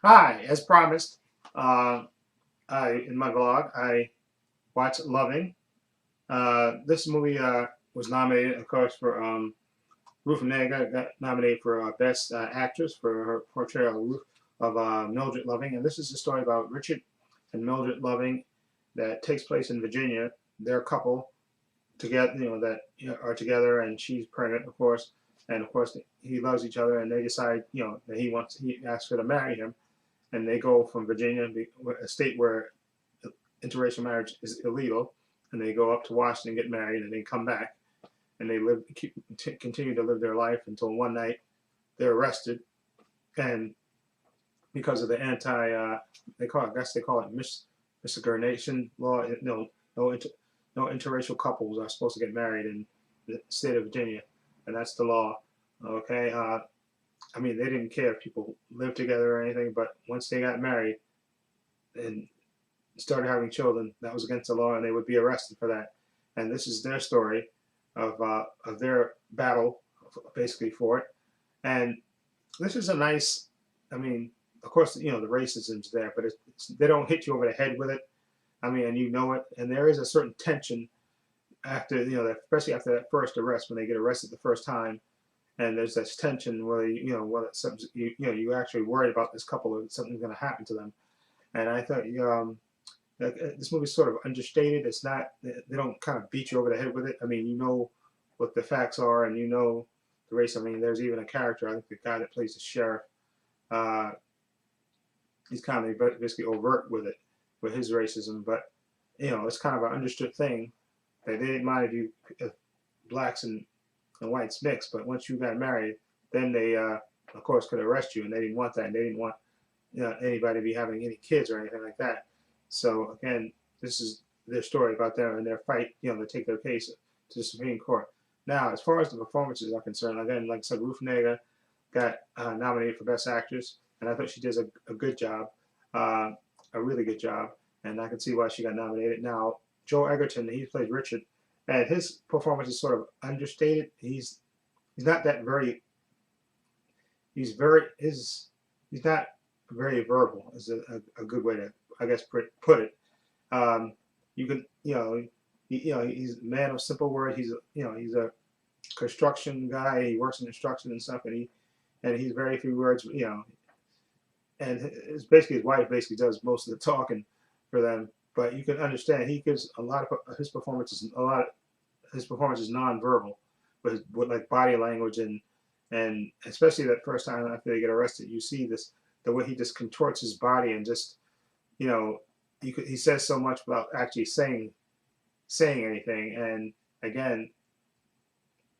Hi, as promised, uh, in my vlog, I watched Loving. This movie was nominated, of course, for Ruth Negga got nominated for Best Actress for her portrayal of Mildred Loving. And this is a story about Richard and Mildred Loving that takes place in Virginia. They're a couple together, that are together, and she's pregnant, of course. And of course, he loves each other, and they decide, that he asks her to marry him, and they go from Virginia, a state where interracial marriage is illegal, and they go up to Washington and get married, and they come back, and they continue to live their life until one night they're arrested, and because of the I guess they call it miscegenation law. No, no interracial couples are supposed to get married in the state of Virginia, and that's the law. Okay, I mean, they didn't care if people lived together or anything, but once they got married and started having children, that was against the law, and they would be arrested for that. And this is their story of their battle, basically, for it. And this is a nice. I mean, of course, the racism's there, but they don't hit you over the head with it. I mean, and you know it. And there is a certain tension after, especially after that first arrest, when they get arrested the first time, and there's this tension where whether something, you actually worried about this couple, or something's going to happen to them. And I thought, this movie's sort of understated. It's not. They don't kind of beat you over the head with it. I mean, you know what the facts are, and you know the race. I mean, there's even a character. I think the guy that plays the sheriff. Uh, he's kind of basically overt with it, with his racism. But it's kind of an understood thing that they didn't mind if blacks and whites mix. But once you got married, then they, of course, could arrest you, and they didn't want that. And they didn't want anybody to be having any kids or anything like that. So again, this is their story about them and their fight, to take their case to the Supreme Court. Now, as far as the performances are concerned, again, like I said, Ruth Negga got nominated for Best Actress, and I thought she did a good job, uh, a really good job, and I can see why she got nominated. Now, Joel Edgerton, he plays Richard, and his performance is sort of understated. He's not that very. He's not very verbal. Is a good way to, I guess, put it. Um, you can he's a man of simple words. He's a construction guy. He works in construction and stuff, and he's very few words. And it's basically his wife basically does most of the talking for them. But you can understand he gives a lot of his performances. A lot of his performance is nonverbal, with like body language, and especially that first time after they get arrested, you see the way he just contorts his body, and just you know he says so much without actually saying anything. And again,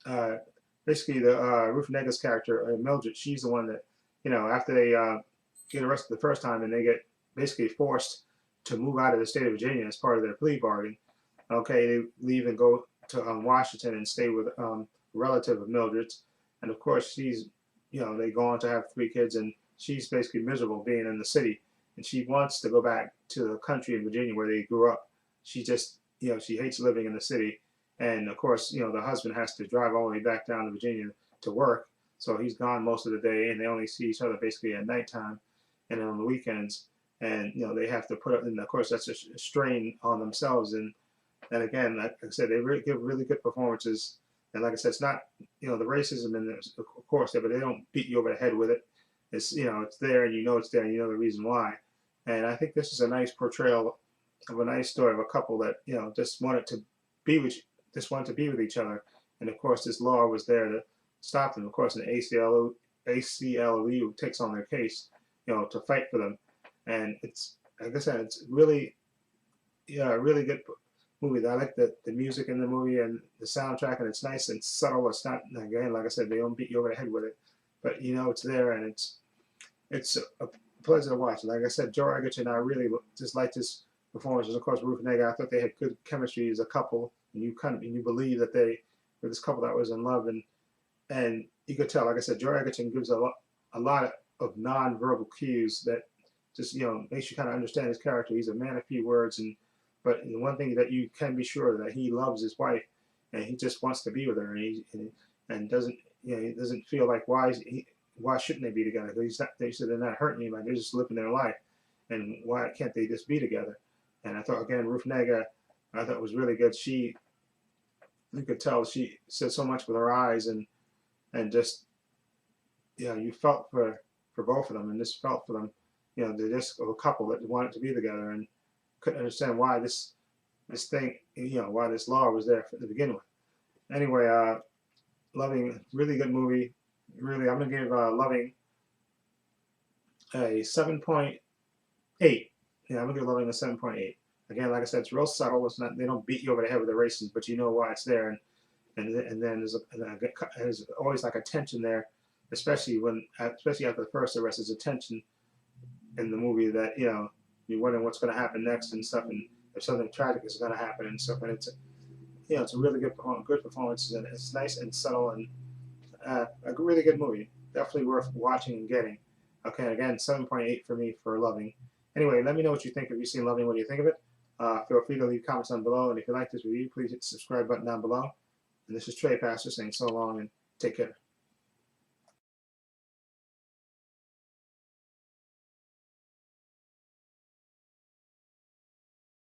uh, basically the Ruth Negga's character, Mildred, she's the one that, after they get arrested the first time, and they get basically forced to move out of the state of Virginia as part of their plea bargain. Okay, they leave and go to Washington and stay with a relative of Mildred's, and of course they go on to have three kids, and she's basically miserable being in the city, and she wants to go back to the country in Virginia where they grew up. She just, she hates living in the city, and of course, the husband has to drive all the way back down to Virginia to work, so he's gone most of the day, and they only see each other basically at nighttime and on the weekends, and they have to put up, and of course that's a strain on themselves, and again, like I said, they give really good performances. And like I said, it's not, the racism in this, of course, there, but they don't beat you over the head with it. It's, it's there, and it's there, and you know the reason why. And I think this is a nice portrayal of a nice story of a couple that, be with, just wanted to be with each other. And of course, this law was there to stop them. Of course, the ACLU takes on their case, to fight for them. And it's, like I said, it's really, really good movie. I like the music in the movie and the soundtrack, and it's nice and subtle. It's not, again, like I said, they don't beat you over the head with it, but it's there, and it's a pleasure to watch. Like I said, Joe Egerton, I really just liked his performances. Of course, Ruth Negga, I thought they had good chemistry as a couple, and you believe that they were this couple that was in love, and you could tell. Like I said, Joe Egerton gives a lot of non-verbal cues that just makes you kind of understand his character. He's a man of few words, but the one thing that you can be sure that he loves his wife, and he just wants to be with her, and doesn't he doesn't feel like why is he why shouldn't they be together? They said they're not hurting anybody, they're just living their life, and why can't they just be together? And I thought again, Ruth Negga, I thought was really good. You could tell she said so much with her eyes, and just you felt for both of them, and just felt for them. They're just a couple that wanted to be together and couldn't understand why this thing, why this law was there to begin with. Anyway, Loving, really good movie. Really, I'm gonna give Loving a 7.8. Yeah, I'm gonna give Loving a 7.8. Again, like I said, it's real subtle. It's not, they don't beat you over the head with the races, but you know why it's there, and then there's always like a tension there, especially after the first arrest. There's a tension in the movie that you're wondering what's going to happen next and stuff, and if something tragic is going to happen and stuff. And it's a really good performance, and it's nice and subtle, and a really good movie. Definitely worth watching and getting. Okay, again, 7.8 for me for Loving. Anyway, let me know what you think. If you've seen Loving, what do you think of it? Feel free to leave comments down below, and if you like this review, please hit the subscribe button down below. And this is Trey Pastor saying so long and take care.